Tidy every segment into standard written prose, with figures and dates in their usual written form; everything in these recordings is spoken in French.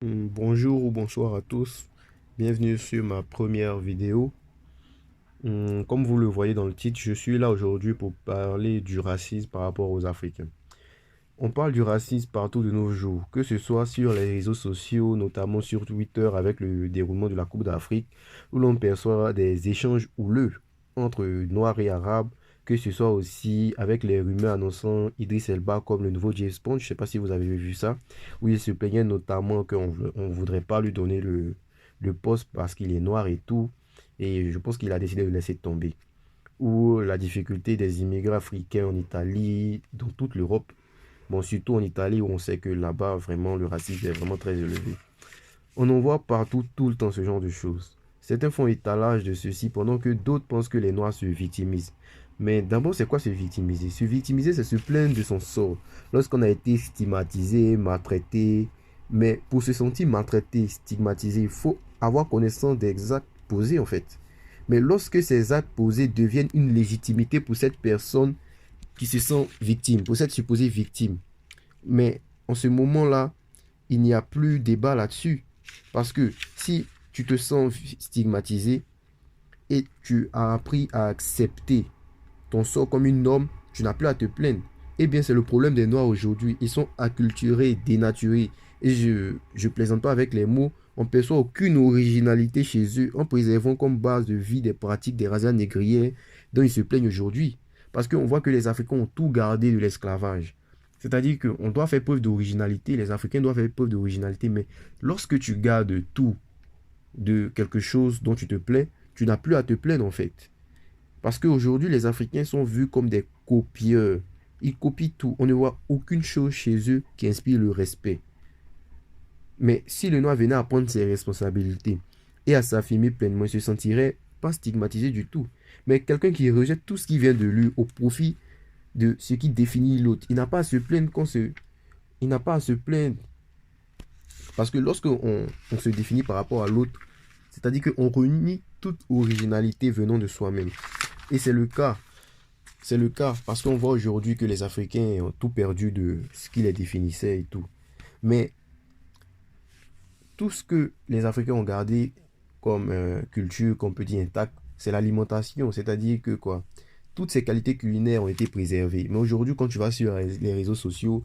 Bonjour ou bonsoir à tous, bienvenue sur ma première vidéo. Comme vous le voyez dans le titre, je suis là aujourd'hui pour parler du racisme par rapport aux Africains. On parle du racisme partout de nos jours, que ce soit sur les réseaux sociaux, notamment sur Twitter avec le déroulement de la Coupe d'Afrique, où l'on perçoit des échanges houleux entre Noirs et Arabes, que ce soit aussi avec les rumeurs annonçant Idriss Elba comme le nouveau James Bond. Je ne sais pas si vous avez vu ça, où il se plaignait notamment qu'on ne voudrait pas lui donner le poste parce qu'il est noir et tout, et je pense qu'il a décidé de laisser tomber. Ou la difficulté des immigrés africains en Italie, dans toute l'Europe. Bon, surtout en Italie où on sait que là-bas, vraiment, le racisme est vraiment très élevé. On en voit partout, tout le temps, ce genre de choses. Certains font étalage de ceci pendant que d'autres pensent que les Noirs se victimisent. Mais d'abord, c'est quoi se victimiser? Se victimiser, c'est se plaindre de son sort. Lorsqu'on a été stigmatisé, maltraité. Mais pour se sentir maltraité, stigmatisé, il faut avoir connaissance des actes posés, en fait. Mais lorsque ces actes posés deviennent une légitimité pour cette personne qui se sent victime, pour cette supposée victime, mais en ce moment-là, il n'y a plus débat là-dessus. Parce que si tu te sens stigmatisé et tu as appris à accepter ton sort comme une norme, tu n'as plus à te plaindre. Eh bien, c'est le problème des Noirs aujourd'hui. Ils sont acculturés, dénaturés. Et je plaisante pas avec les mots. On ne perçoit aucune originalité chez eux en préservant comme base de vie des pratiques des razzias négrières dont ils se plaignent aujourd'hui. Parce qu'on voit que les Africains ont tout gardé de l'esclavage. C'est-à-dire qu'on doit faire preuve d'originalité, les Africains doivent faire preuve d'originalité, mais lorsque tu gardes tout de quelque chose dont tu te plais, tu n'as plus à te plaindre en fait. Parce qu'aujourd'hui, les Africains sont vus comme des copieurs. Ils copient tout. On ne voit aucune chose chez eux qui inspire le respect. Mais si le noir venait à prendre ses responsabilités et à s'affirmer pleinement, il se sentirait pas stigmatisé du tout. Mais quelqu'un qui rejette tout ce qui vient de lui au profit de ce qui définit l'autre, il n'a pas à se plaindre il n'a pas à se plaindre. Parce que lorsqu'on on se définit par rapport à l'autre, c'est-à-dire qu'on renie toute originalité venant de soi-même. Et c'est le cas. C'est le cas parce qu'on voit aujourd'hui que les Africains ont tout perdu de ce qui les définissait et tout. Mais tout ce que les Africains ont gardé comme culture, qu'on peut dire intacte, c'est l'alimentation. C'est-à-dire que quoi, toutes ces qualités culinaires ont été préservées. Mais aujourd'hui, quand tu vas sur les réseaux sociaux,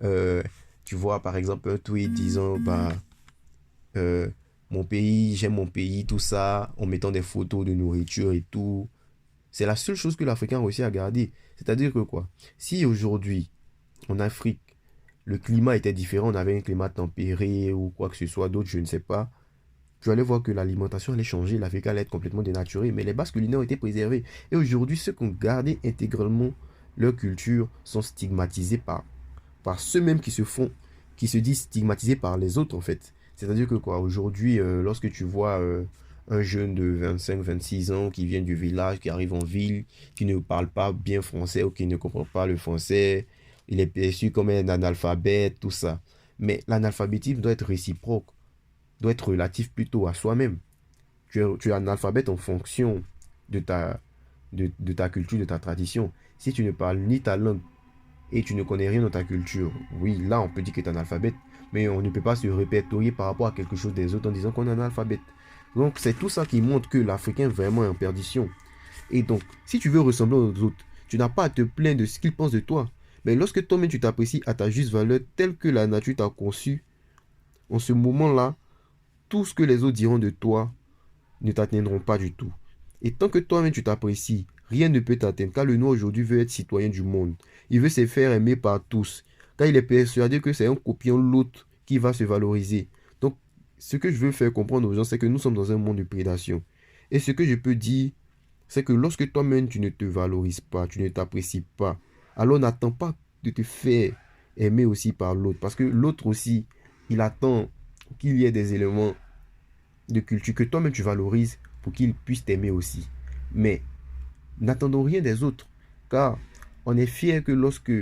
euh, tu vois par exemple un tweet disant bah euh, mon pays, j'aime mon pays, tout ça, en mettant des photos de nourriture et tout. C'est la seule chose que l'Africain a réussi à garder. C'est-à-dire que quoi, si aujourd'hui, en Afrique, le climat était différent, on avait un climat tempéré ou quoi que ce soit d'autre, je ne sais pas, tu allais voir que l'alimentation allait changer, l'Afrique allait être complètement dénaturée, mais les bases culinaires ont été préservées. Et aujourd'hui, ceux qui ont gardé intégralement leur culture sont stigmatisés par ceux-mêmes qui se disent stigmatisés par les autres en fait. C'est-à-dire que quoi, aujourd'hui, lorsque tu vois un jeune de 25, 26 ans qui vient du village, qui arrive en ville, qui ne parle pas bien français ou qui ne comprend pas le français, il est perçu comme un analphabète, tout ça. Mais l'analphabétisme doit être réciproque, doit être relatif plutôt à soi-même. Tu es analphabète en fonction de de ta culture, de ta tradition. Si tu ne parles ni ta langue et tu ne connais rien dans ta culture, oui, là on peut dire que tu es analphabète, mais on ne peut pas se répertorier par rapport à quelque chose des autres en disant qu'on est analphabète. Donc c'est tout ça qui montre que l'Africain vraiment est en perdition. Et donc, si tu veux ressembler aux autres, tu n'as pas à te plaindre de ce qu'ils pensent de toi. Mais lorsque toi-même tu t'apprécies à ta juste valeur telle que la nature t'a conçu, en ce moment-là, tout ce que les autres diront de toi ne t'atteindront pas du tout. Et tant que toi-même tu t'apprécies, rien ne peut t'atteindre. Car le noir aujourd'hui veut être citoyen du monde. Il veut se faire aimer par tous. Car il est persuadé que c'est en copiant l'autre qui va se valoriser. Donc, ce que je veux faire comprendre aux gens, c'est que nous sommes dans un monde de prédation. Et ce que je peux dire, c'est que lorsque toi-même tu ne te valorises pas, tu ne t'apprécies pas, alors n'attends pas de te faire aimer aussi par l'autre. Parce que l'autre aussi, il attend qu'il y ait des éléments de culture que toi-même tu valorises pour qu'ils puissent t'aimer aussi. Mais n'attendons rien des autres, car on est fier que lorsque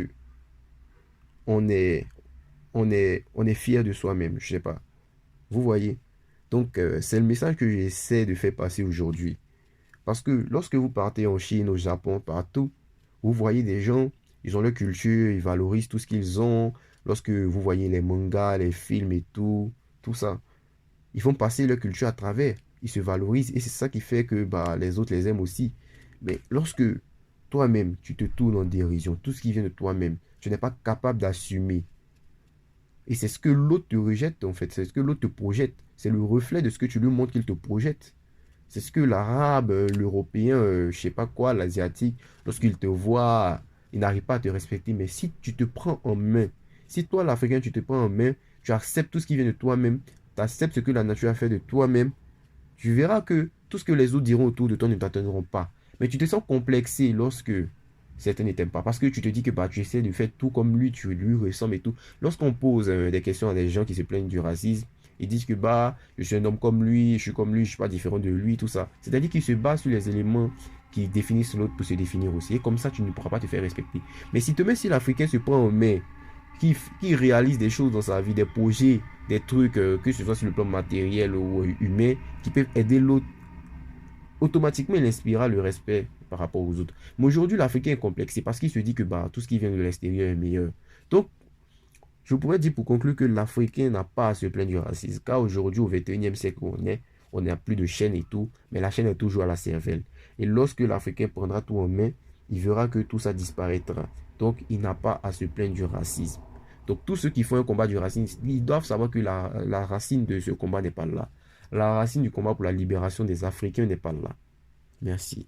on est, on est fier de soi-même, je sais pas. Vous voyez? Donc, c'est le message que j'essaie de faire passer aujourd'hui. Parce que lorsque vous partez en Chine, au Japon, partout, vous voyez des gens, ils ont leur culture, ils valorisent tout ce qu'ils ont. Lorsque vous voyez les mangas, les films et tout tout ça. Ils font passer leur culture à travers. Ils se valorisent et c'est ça qui fait que bah, les autres les aiment aussi. Mais lorsque toi-même, tu te tournes en dérision, tout ce qui vient de toi-même, tu n'es pas capable d'assumer. Et c'est ce que l'autre te rejette en fait, c'est ce que l'autre te projette. C'est le reflet de ce que tu lui montres qu'il te projette. C'est ce que l'arabe, l'européen, je sais pas quoi, l'asiatique, lorsqu'il te voit, il n'arrive pas à te respecter. Mais si tu te prends en main, si toi l'Africain, tu te prends en main, tu acceptes tout ce qui vient de toi-même, tu acceptes ce que la nature a fait de toi-même, tu verras que tout ce que les autres diront autour de toi ne t'atteindront pas. Mais tu te sens complexé lorsque certains ne t'aiment pas. Parce que tu te dis que bah, tu essaies de faire tout comme lui, tu lui ressembles et tout. Lorsqu'on pose des questions à des gens qui se plaignent du racisme, ils disent que bah, je suis un homme comme lui, je suis comme lui, je ne suis pas différent de lui, tout ça. C'est-à-dire qu'ils se basent sur les éléments qui définissent l'autre pour se définir aussi. Et comme ça, tu ne pourras pas te faire respecter. Mais si demain, si l'Africain se prend en main, qui réalise des choses dans sa vie, des projets, des trucs, que ce soit sur le plan matériel ou humain, qui peuvent aider l'autre, automatiquement, il inspirera le respect par rapport aux autres. Mais aujourd'hui, l'Africain est complexé parce qu'il se dit que bah, tout ce qui vient de l'extérieur est meilleur. Donc, je pourrais dire pour conclure que l'Africain n'a pas à se plaindre du racisme. Car aujourd'hui, au 21e siècle où on n'a plus de chaîne et tout, mais la chaîne est toujours à la cervelle. Et lorsque l'Africain prendra tout en main, il verra que tout ça disparaîtra. Donc, il n'a pas à se plaindre du racisme. Donc, tous ceux qui font un combat du racisme, ils doivent savoir que la racine de ce combat n'est pas là. La racine du combat pour la libération des Africains n'est pas là. Merci.